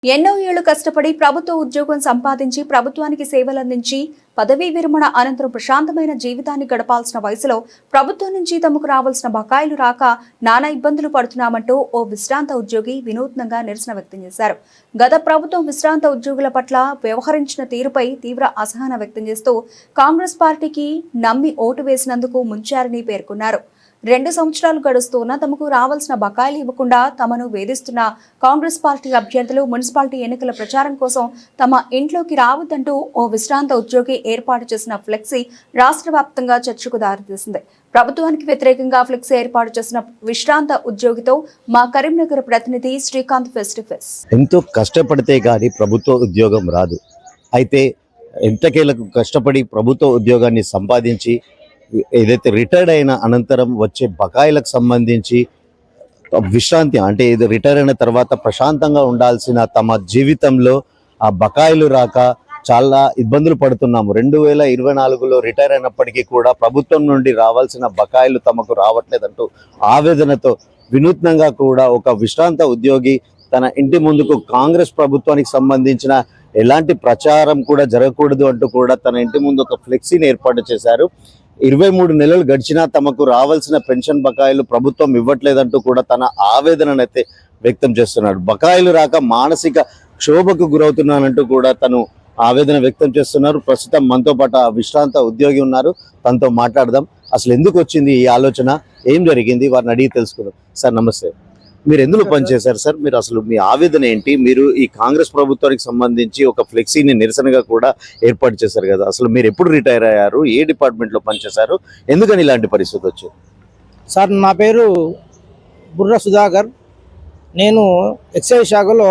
ఎన్నో ఏళ్లు కష్టపడి ప్రభుత్వ ఉద్యోగం సంపాదించి ప్రభుత్వానికి సేవలందించి పదవీ విరమణ అనంతరం ప్రశాంతమైన జీవితాన్ని గడపాల్సిన వయసులో ప్రభుత్వం నుంచి తమకు రావాల్సిన బకాయిలు రాక నానా ఇబ్బందులు పడుతున్నామంటూ ఓ విశ్రాంత ఉద్యోగి వినూత్నంగా నిరసన వ్యక్తం చేశారు. గత ప్రభుత్వం విశ్రాంత ఉద్యోగుల పట్ల వ్యవహరించిన తీరుపై తీవ్ర అసహనం వ్యక్తం చేస్తూ కాంగ్రెస్ పార్టీకి నమ్మి ఓటు వేసినందుకు ముంచారని పేర్కొన్నారు. 2 సంవత్సరాలు గడుస్తున్నా తమకు రావాల్సిన బకాయిలు ఇవ్వకుండా తమను వేధిస్తున్న కాంగ్రెస్ పార్టీ అభ్యర్థులు మున్సిపాలిటీ ఎన్నికల ప్రచారం కోసం తమ ఇంట్లోకి రావద్దంటూ ఓ విశ్రాంత ఉద్యోగి ఏర్పాటు చేసిన ఫ్లెక్సీ రాష్ట్ర వ్యాప్తంగా చర్చకు దారితీసింది. ప్రభుత్వానికి వ్యతిరేకంగా ఫ్లెక్సీ ఏర్పాటు చేసిన విశ్రాంత ఉద్యోగితో మా కరీంనగర్ ప్రతినిధి శ్రీకాంత్ ఫేస్ టు ఫేస్. ఎంతో కష్టపడితే గానీ ప్రభుత్వ ఉద్యోగం రాదు. అయితే ఎంతకేలకు కష్టపడి ప్రభుత్వ ఉద్యోగాన్ని సంపాదించి ఏదైతే రిటైర్డ్ అయిన అనంతరం వచ్చే బకాయిలకు సంబంధించి విశ్రాంతి అంటే ఇది రిటైర్ అయిన తర్వాత ప్రశాంతంగా ఉండాల్సిన తమ జీవితంలో ఆ బకాయిలు రాక చాలా ఇబ్బందులు పడుతున్నాము. 2024లో రిటైర్ అయినప్పటికీ కూడా ప్రభుత్వం నుండి రావాల్సిన బకాయిలు తమకు రావట్లేదంటూ ఆవేదనతో వినూత్నంగా కూడా ఒక విశ్రాంత ఉద్యోగి తన ఇంటి ముందుకు కాంగ్రెస్ ప్రభుత్వానికి సంబంధించిన ఎలాంటి ప్రచారం కూడా జరగకూడదు అంటూ కూడా తన ఇంటి ముందు ఒక ఫ్లెక్సీని ఏర్పాటు చేశారు. 23 నెలలు గడిచినా తమకు రావాల్సిన పెన్షన్ బకాయిలు ప్రభుత్వం ఇవ్వట్లేదంటూ కూడా తన ఆవేదననైతే వ్యక్తం చేస్తున్నాడు. బకాయిలు రాక మానసిక క్షోభకు గురవుతున్నానంటూ కూడా తను ఆవేదన వ్యక్తం చేస్తున్నారు. ప్రస్తుతం మనతో పాటు ఆ విశ్రాంత ఉద్యోగి ఉన్నారు, తనతో మాట్లాడదాం. అసలు ఎందుకు వచ్చింది ఈ ఆలోచన, ఏం జరిగింది, వారిని అడిగి తెలుసుకుందాం. సార్ నమస్తే, మీరు ఎందులో పనిచేశారు సార్? మీరు అసలు మీ ఆవేదన ఏంటి? మీరు ఈ కాంగ్రెస్ ప్రభుత్వానికి సంబంధించి ఒక ఫ్లెక్సీని నిరసనగా కూడా ఏర్పాటు చేశారు కదా, అసలు మీరు ఎప్పుడు రిటైర్ అయ్యారు, ఏ డిపార్ట్మెంట్లో పనిచేశారు, ఎందుకని ఇలాంటి పరిస్థితి వచ్చింది? సార్ నా పేరు బుర్ర సుధాకర్. నేను ఎక్సైజ్ శాఖలో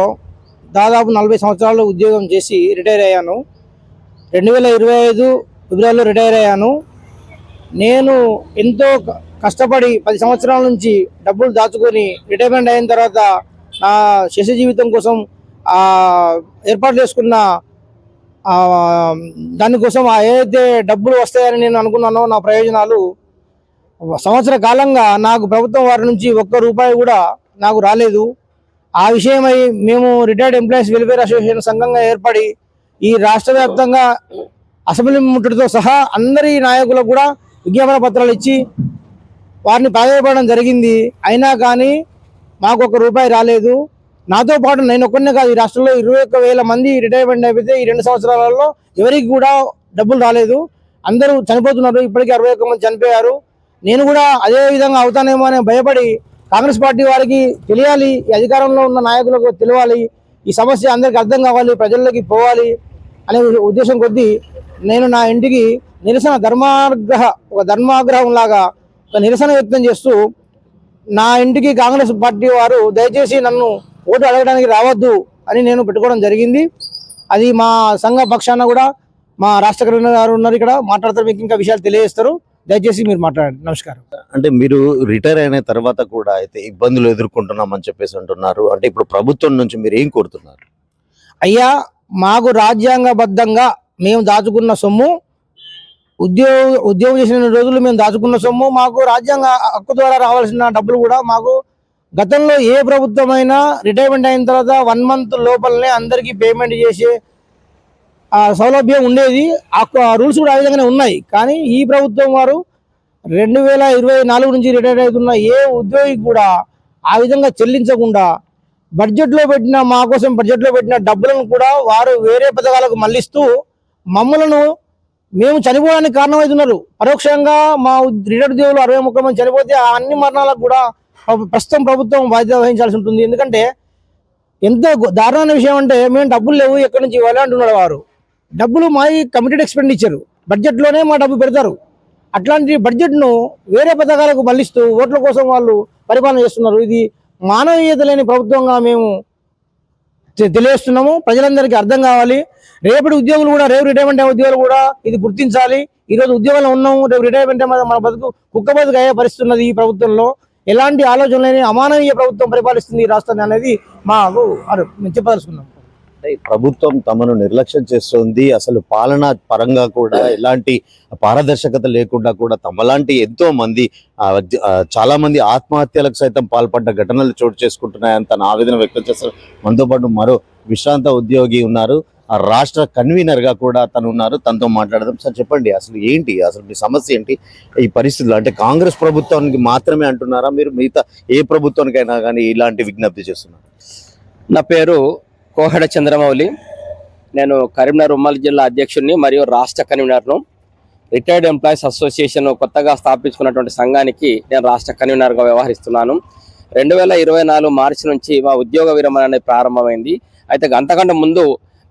దాదాపు 40 సంవత్సరాలు ఉద్యోగం చేసి రిటైర్ అయ్యాను. 2025 ఫిబ్రవరిలో రిటైర్ అయ్యాను. నేను ఎంతో కష్టపడి 10 సంవత్సరాల నుంచి డబ్బులు దాచుకొని రిటైర్మెంట్ అయిన తర్వాత నా శేష జీవితం కోసం ఏర్పాటు చేసుకున్న దానికోసం ఏదైతే డబ్బులు వస్తాయని నేను అనుకున్నానో నా ప్రయోజనాలు సంవత్సర కాలంగా నాకు ప్రభుత్వం వారి నుంచి ₹1 కూడా నాకు రాలేదు. ఆ విషయమై మేము రిటైర్డ్ ఎంప్లాయీస్ వెల్ఫేర్ అసోసియేషన్ సంఘంగా ఏర్పడి ఈ రాష్ట్ర వ్యాప్తంగా అసెంబ్లీ ముట్టడితో సహా అందరి నాయకులకు కూడా విజ్ఞాపన పత్రాలు ఇచ్చి వారిని ప్రాధాన్యపడడం జరిగింది. అయినా కానీ మాకు ₹1 రాలేదు. నాతో పాటు నేను ఒక్కనే కాదు, ఈ రాష్ట్రంలో 21,000 మంది రిటైర్మెంట్ అయిపోతే ఈ 2 సంవత్సరాలలో ఎవరికి కూడా డబ్బులు రాలేదు. అందరూ చనిపోతున్నారు. ఇప్పటికీ 61 మంది చనిపోయారు. నేను కూడా అదే విధంగా అవుతానేమో అని భయపడి కాంగ్రెస్ పార్టీ వారికి తెలియాలి, ఈ అధికారంలో ఉన్న నాయకులకు తెలియాలి, ఈ సమస్య అందరికీ అర్థం కావాలి, ప్రజల్లోకి పోవాలి అనే ఉద్దేశం కొద్దీ నేను నా ఇంటికి నిరసన ధర్మాగ్రహం లాగా ఒక నిరసన వ్యక్తం చేస్తూ నా ఇంటికి కాంగ్రెస్ పార్టీ వారు దయచేసి నన్ను ఓటు అడగడానికి రావద్దు అని నేను పెట్టుకోవడం జరిగింది. అది మా సంఘ పక్షాన కూడా మా రాష్ట్ర కన్వీనర్ గారు ఉన్నారు, ఇక్కడ మాట్లాడతారు, మీకు ఇంకా విషయాలు తెలియజేస్తారు. దయచేసి మీరు మాట్లాడండి. నమస్కారం. అంటే మీరు రిటైర్ అయిన తర్వాత కూడా అయితే ఇబ్బందులు ఎదుర్కొంటున్నామని చెప్పేసి అంటున్నారు. అంటే ఇప్పుడు ప్రభుత్వం నుంచి మీరు ఏం కోరుతున్నారు? అయ్యా, మాకు రాజ్యాంగబద్ధంగా మేము దాచుకున్న సొమ్ము, ఉద్యోగం చేసిన రోజులు మేము దాచుకున్న సొమ్ము, మాకు రాజ్యాంగ హక్కు ద్వారా రావాల్సిన డబ్బులు కూడా మాకు గతంలో ఏ ప్రభుత్వమైనా రిటైర్మెంట్ అయిన తర్వాత 1 మంత్ లోపలనే అందరికీ పేమెంట్ చేసే సౌలభ్యం ఉండేది. ఆ రూల్స్ కూడా ఆ విధంగానే ఉన్నాయి. కానీ ఈ ప్రభుత్వం వారు 2024 నుంచి రిటైర్ అవుతున్న ఏ ఉద్యోగికి కూడా ఆ విధంగా చెల్లించకుండా మా కోసం బడ్జెట్లో పెట్టిన డబ్బులను కూడా వారు వేరే పథకాలకు మళ్లిస్తూ మమ్మలను మేము చనిపోవడానికి కారణమవుతున్నారు. పరోక్షంగా మా రిటైర్డ్ ఉద్యోగులు 61 మంది చనిపోతే ఆ అన్ని మరణాలకు కూడా ప్రస్తుతం ప్రభుత్వం బాధ్యత వహించాల్సి ఉంటుంది. ఎందుకంటే ఎంత దారుణమైన విషయం అంటే, మేము డబ్బులు లేవు, ఎక్కడి నుంచి ఇవ్వాలి అంటున్నారు వారు. డబ్బులు మా కమిటెడ్ ఎక్స్పెండిచర్ బడ్జెట్లోనే మా డబ్బు పెడతారు. అట్లాంటి బడ్జెట్ను వేరే పథకాలకు మళ్లిస్తూ ఓట్ల కోసం వాళ్ళు పరిపాలన చేస్తున్నారు. ఇది మానవీయత లేని ప్రభుత్వంగా మేము తెలియజేస్తున్నాము. ప్రజలందరికీ అర్థం కావాలి. రేపటి ఉద్యోగులు కూడా, రేపు రిటైర్మెంట్ అయ్యే ఉద్యోగులు కూడా ఇది గుర్తించాలి. ఈరోజు ఉద్యోగంలో ఉన్నాము, రేపు రిటైర్మెంట్ మన బతుకు కుక్క బతుకు అయ్యే పరిస్థితి ఉన్నది. ఈ ప్రభుత్వంలో ఎలాంటి ఆలోచన లేని అమానవీయ ప్రభుత్వం పరిపాలిస్తుంది ఈ రాష్ట్రాన్ని అనేది మాకు మేము చెప్పదలుచుకున్నాం. ప్రభుత్వం తమను నిర్లక్ష్యం చేస్తుంది. అసలు పాలనా పరంగా కూడా ఎలాంటి పారదర్శకత లేకుండా కూడా తమలాంటి ఎంతో మంది చాలా మంది ఆత్మహత్యలకు సైతం పాల్పడ్డ ఘటనలు చోటు చేసుకుంటున్నాయని తన ఆవేదన వ్యక్తం చేస్తారు. మనతో పాటు మరో విశ్రాంత ఉద్యోగి ఉన్నారు, ఆ రాష్ట్ర కన్వీనర్ గా కూడా తను ఉన్నారు. తనతో మాట్లాడదాం. సార్ చెప్పండి, అసలు ఏంటి, అసలు మీ సమస్య ఏంటి ఈ పరిస్థితుల్లో? అంటే కాంగ్రెస్ ప్రభుత్వానికి మాత్రమే అంటున్నారా, మీరు మిగతా ఏ ప్రభుత్వానికైనా కానీ ఇలాంటి విజ్ఞప్తి చేస్తున్నారు? నా పేరు కోహెడ చంద్రమౌళి. నేను కరీంనగర్ ఉమ్మడి జిల్లా అధ్యక్షుడిని మరియు రాష్ట్ర కన్వీనర్ను. రిటైర్డ్ ఎంప్లాయీస్ అసోసియేషన్ కొత్తగా స్థాపించుకున్నటువంటి సంఘానికి నేను రాష్ట్ర కన్వీనర్గా వ్యవహరిస్తున్నాను. 2024 మార్చి నుంచి మా ఉద్యోగ విరమణ అనేది ప్రారంభమైంది. అయితే అంతకంటే ముందు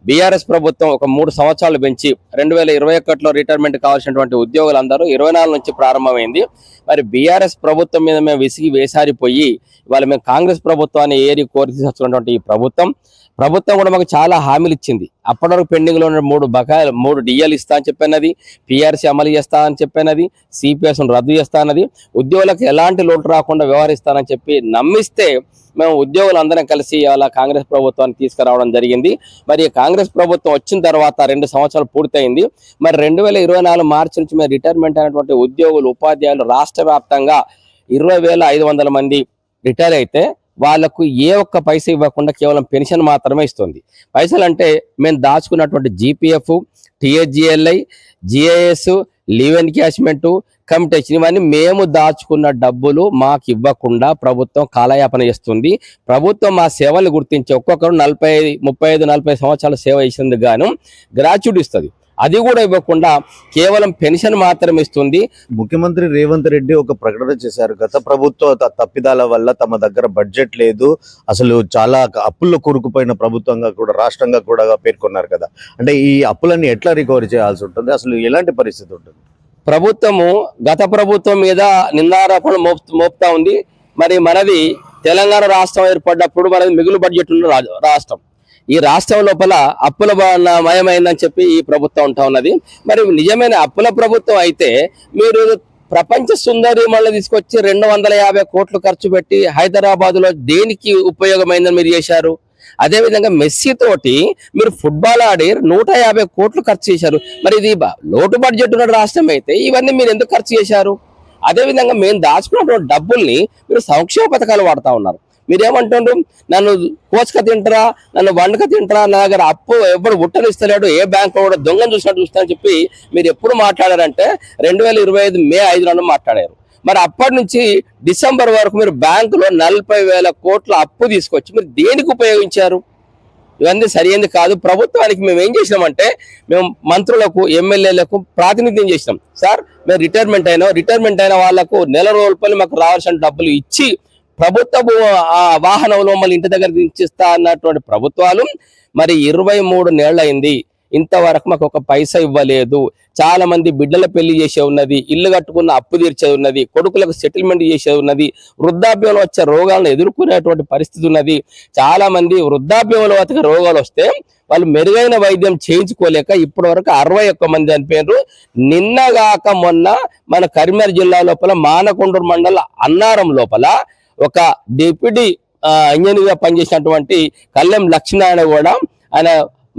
బీఆర్ఎస్ ప్రభుత్వం ఒక 3 సంవత్సరాలు పెంచి 2021లో రిటైర్మెంట్ కావాల్సినటువంటి ఉద్యోగులందరూ 24 నుంచి ప్రారంభమైంది. మరి బీఆర్ఎస్ ప్రభుత్వం మీద మేము విసిగి వేసారిపోయి ఇవాళ మేము కాంగ్రెస్ ప్రభుత్వాన్ని ఏరి కోరి తీసుకొచ్చినటువంటి ఈ ప్రభుత్వం కూడా మాకు చాలా హామీలు ఇచ్చింది. అప్పటి వరకు పెండింగ్లో ఉన్న 3 డిఎల్ ఇస్తా అని చెప్పినది, పిఆర్సీ అమలు చేస్తా అని చెప్పినది, సిపిఎస్ రద్దు చేస్తా అన్నది, ఉద్యోగులకు ఎలాంటి లోటు రాకుండా వ్యవహరిస్తానని చెప్పి నమ్మిస్తే మేము ఉద్యోగులందరం కలిసి ఇవాళ కాంగ్రెస్ ప్రభుత్వాన్ని తీసుకురావడం జరిగింది. మరి కాంగ్రెస్ ప్రభుత్వం వచ్చిన తర్వాత 2 సంవత్సరాలు పూర్తయింది. మరి 2024 మార్చి నుంచి మేము రిటైర్మెంట్ అయినటువంటి ఉద్యోగులు, ఉపాధ్యాయులు రాష్ట్ర వ్యాప్తంగా 20,500 మంది రిటైర్ అయితే వాళ్ళకు ఏ ఒక్క పైసా ఇవ్వకుండా కేవలం పెన్షన్ మాత్రమే ఇస్తుంది. పైసలు అంటే మేము దాచుకున్నటువంటి GPF, THGLI, GIS, leave encashment, commutation ఇవన్నీ మేము దాచుకున్న డబ్బులు మాకు ఇవ్వకుండా ప్రభుత్వం కాలయాపన చేస్తుంది. ప్రభుత్వం మా సేవలు గుర్తించి ఒక్కొక్కరు 35-40 సంవత్సరాల సేవ చేసేందుకు గాను గ్రాట్యుటీ ఇస్తుంది. అది కూడా ఇవ్వకుండా కేవలం పెన్షన్ మాత్రమే ఇస్తుంది. ముఖ్యమంత్రి రేవంత్ రెడ్డి ఒక ప్రకటన చేశారు, గత ప్రభుత్వ తప్పిదాల వల్ల తమ దగ్గర బడ్జెట్ లేదు, అసలు చాలా అప్పుల్లో కూరుకుపోయిన ప్రభుత్వంగా కూడా రాష్ట్రంగా కూడా పేర్కొన్నారు కదా. అంటే ఈ అప్పులన్నీ ఎట్లా రికవరీ చేయాల్సి ఉంటుంది, అసలు ఎలాంటి పరిస్థితి ఉంటుంది? ప్రభుత్వము గత ప్రభుత్వం మీద నిందారోపణ మోపుతా ఉంది. మరి మనది తెలంగాణ రాష్ట్రం ఏర్పడ్డప్పుడు మనది మిగులు బడ్జెట్ ఉన్న రాష్ట్రం. ఈ రాష్ట్రం లోపల అప్పుల మయమైందని చెప్పి ఈ ప్రభుత్వం ఉంటా ఉన్నది. మరి నిజమైన అప్పుల ప్రభుత్వం అయితే మీరు ప్రపంచ సుందరి మళ్ళీ తీసుకొచ్చి 250 కోట్లు ఖర్చు పెట్టి హైదరాబాద్లో దేనికి ఉపయోగమైందని మీరు చేశారు? అదేవిధంగా మెస్సీ తోటి మీరు ఫుట్బాల్ ఆడి 150 కోట్లు ఖర్చు చేశారు. మరి ఇది లోటు బడ్జెట్ ఉన్న రాష్ట్రం అయితే ఇవన్నీ మీరు ఎందుకు ఖర్చు చేశారు? అదేవిధంగా మేము దాచుకున్నటువంటి డబ్బుల్ని మీరు సంక్షేమ పథకాలు వాడుతూ ఉన్నారు. మీరేమంటుండ్రు, నన్ను కోచక తింటారా, నన్ను వండక తింటారా, నా దగ్గర అప్పు ఎప్పుడు ఉట్టనిస్తలేడు, ఏ బ్యాంక్ కూడా దొంగను చూసినట్టు చూస్తానని చెప్పి మీరు ఎప్పుడు మాట్లాడారంటే 2025 మే 5 మాట్లాడారు. మరి అప్పటి నుంచి డిసెంబర్ వరకు మీరు బ్యాంకులో 40,000 కోట్ల అప్పు తీసుకొచ్చి మీరు దేనికి ఉపయోగించారు? ఇవన్నీ సరైనది కాదు. ప్రభుత్వానికి మేము ఏం చేసినామంటే మేము మంత్రులకు, ఎమ్మెల్యేలకు ప్రాతినిధ్యం చేసినాం. సార్ మేము రిటైర్మెంట్ అయిన వాళ్ళకు నెల రోజుల మాకు రావాల్సిన డబ్బులు ఇచ్చి ప్రభుత్వ వాహనంలో మళ్ళీ ఇంటి దగ్గర దించిస్తా అన్నటువంటి ప్రభుత్వాలు మరి 23 నెలలు అయింది, ఇంతవరకు మాకు ఒక పైసా ఇవ్వలేదు. చాలా మంది బిడ్డల పెళ్లి చేసే ఉన్నది, ఇల్లు కట్టుకున్న అప్పు తీర్చేది ఉన్నది, కొడుకులకు సెటిల్మెంట్ చేసేది ఉన్నది, వృద్ధాప్యంలో వచ్చే రోగాలను ఎదుర్కొనేటువంటి పరిస్థితి ఉన్నది. చాలా మంది వృద్ధాప్యంలో వచ్చే రోగాలు వస్తే వాళ్ళు మెరుగైన వైద్యం చేయించుకోలేక ఇప్పటి వరకు 61 మంది చనిపోయారు. నిన్నగాక మొన్న మన కరీంనగర్ జిల్లా లోపల మానకొండూరు మండల అన్నారం లోపల ఒక డిప్యూటీ ఇంజనీర్గా పనిచేసినటువంటి కళ్యాణ్ లక్ష్మీనారాయణ కూడా ఆయన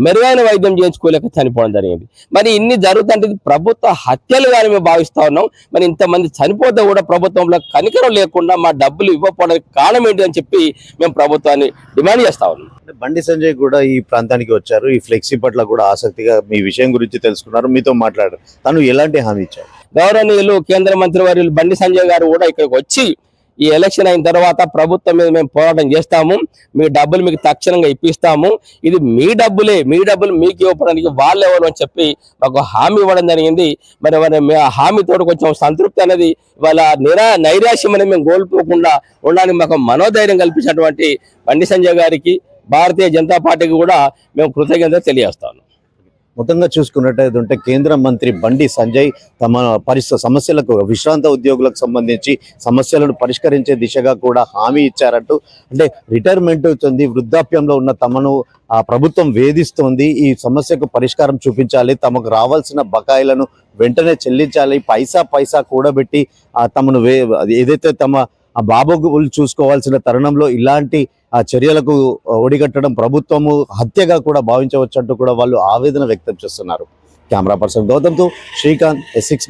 మెరుగైన వైద్యం చేయించుకోలేక చనిపోవడం జరిగింది. మరి ఇన్ని జరుగుతుంటే ప్రభుత్వ హత్యలు కానీ మేము భావిస్తా ఉన్నాం. మరి ఇంతమంది చనిపోతే కూడా ప్రభుత్వంలో కనికరం లేకుండా మా డబ్బులు ఇవ్వకపోవడానికి కారణం ఏంటి అని చెప్పి మేము ప్రభుత్వాన్ని డిమాండ్ చేస్తా ఉన్నాం. బండి సంజయ్ కూడా ఈ ప్రాంతానికి వచ్చారు, ఈ ఫ్లెక్సీ పట్ల కూడా ఆసక్తిగా మీ విషయం గురించి తెలుసుకున్నారు, మీతో మాట్లాడారు. తను ఎలాంటి హామీ ఇచ్చారు? గౌరవనీయులు కేంద్ర మంత్రి వర్యులు బండి సంజయ్ గారు కూడా ఇక్కడికి వచ్చి ఈ ఎలక్షన్ అయిన తర్వాత ప్రభుత్వం మీద మేము పోరాటం చేస్తాము, మీ డబ్బులు మీకు తక్షణంగా ఇప్పిస్తాము, ఇది మీ డబ్బులు మీకు ఇవ్వడానికి వాళ్ళు ఎవరు అని చెప్పి మాకు హామీ ఇవ్వడం జరిగింది. మరి ఆ హామీతో కొంచెం సంతృప్తి అనేది వాళ్ళ నైరాశ్యం అనేది మేము కోల్పోకుండా ఉండడానికి మాకు మనోధైర్యం కల్పించినటువంటి బండి సంజయ్ గారికి, భారతీయ జనతా పార్టీకి కూడా మేము కృతజ్ఞత తెలియజేస్తాము. మొత్తంగా చూసుకున్నట్టయితే కేంద్ర మంత్రి బండి సంజయ్ తమ సమస్యలకు, విశ్రాంత ఉద్యోగులకు సంబంధించి సమస్యలను పరిష్కరించే దిశగా కూడా హామీ ఇచ్చారంటూ. అంటే రిటైర్మెంట్ అవుతుంది, వృద్ధాప్యంలో ఉన్న తమను ఆ ప్రభుత్వం వేధిస్తోంది, ఈ సమస్యకు పరిష్కారం చూపించాలి, తమకు రావాల్సిన బకాయిలను వెంటనే చెల్లించాలి, పైసా కూడబెట్టి తమను ఏదైతే తమ బాబోగులు చూసుకోవాల్సిన తరుణంలో ఇలాంటి చర్యలకు ఒడిగట్టడం ప్రభుత్వము హత్యగా కూడా భావించవచ్చు అంటూ కూడా వాళ్ళు ఆవేదన వ్యక్తం చేస్తున్నారు. Camera person గౌతమ్తో Srikanth, S6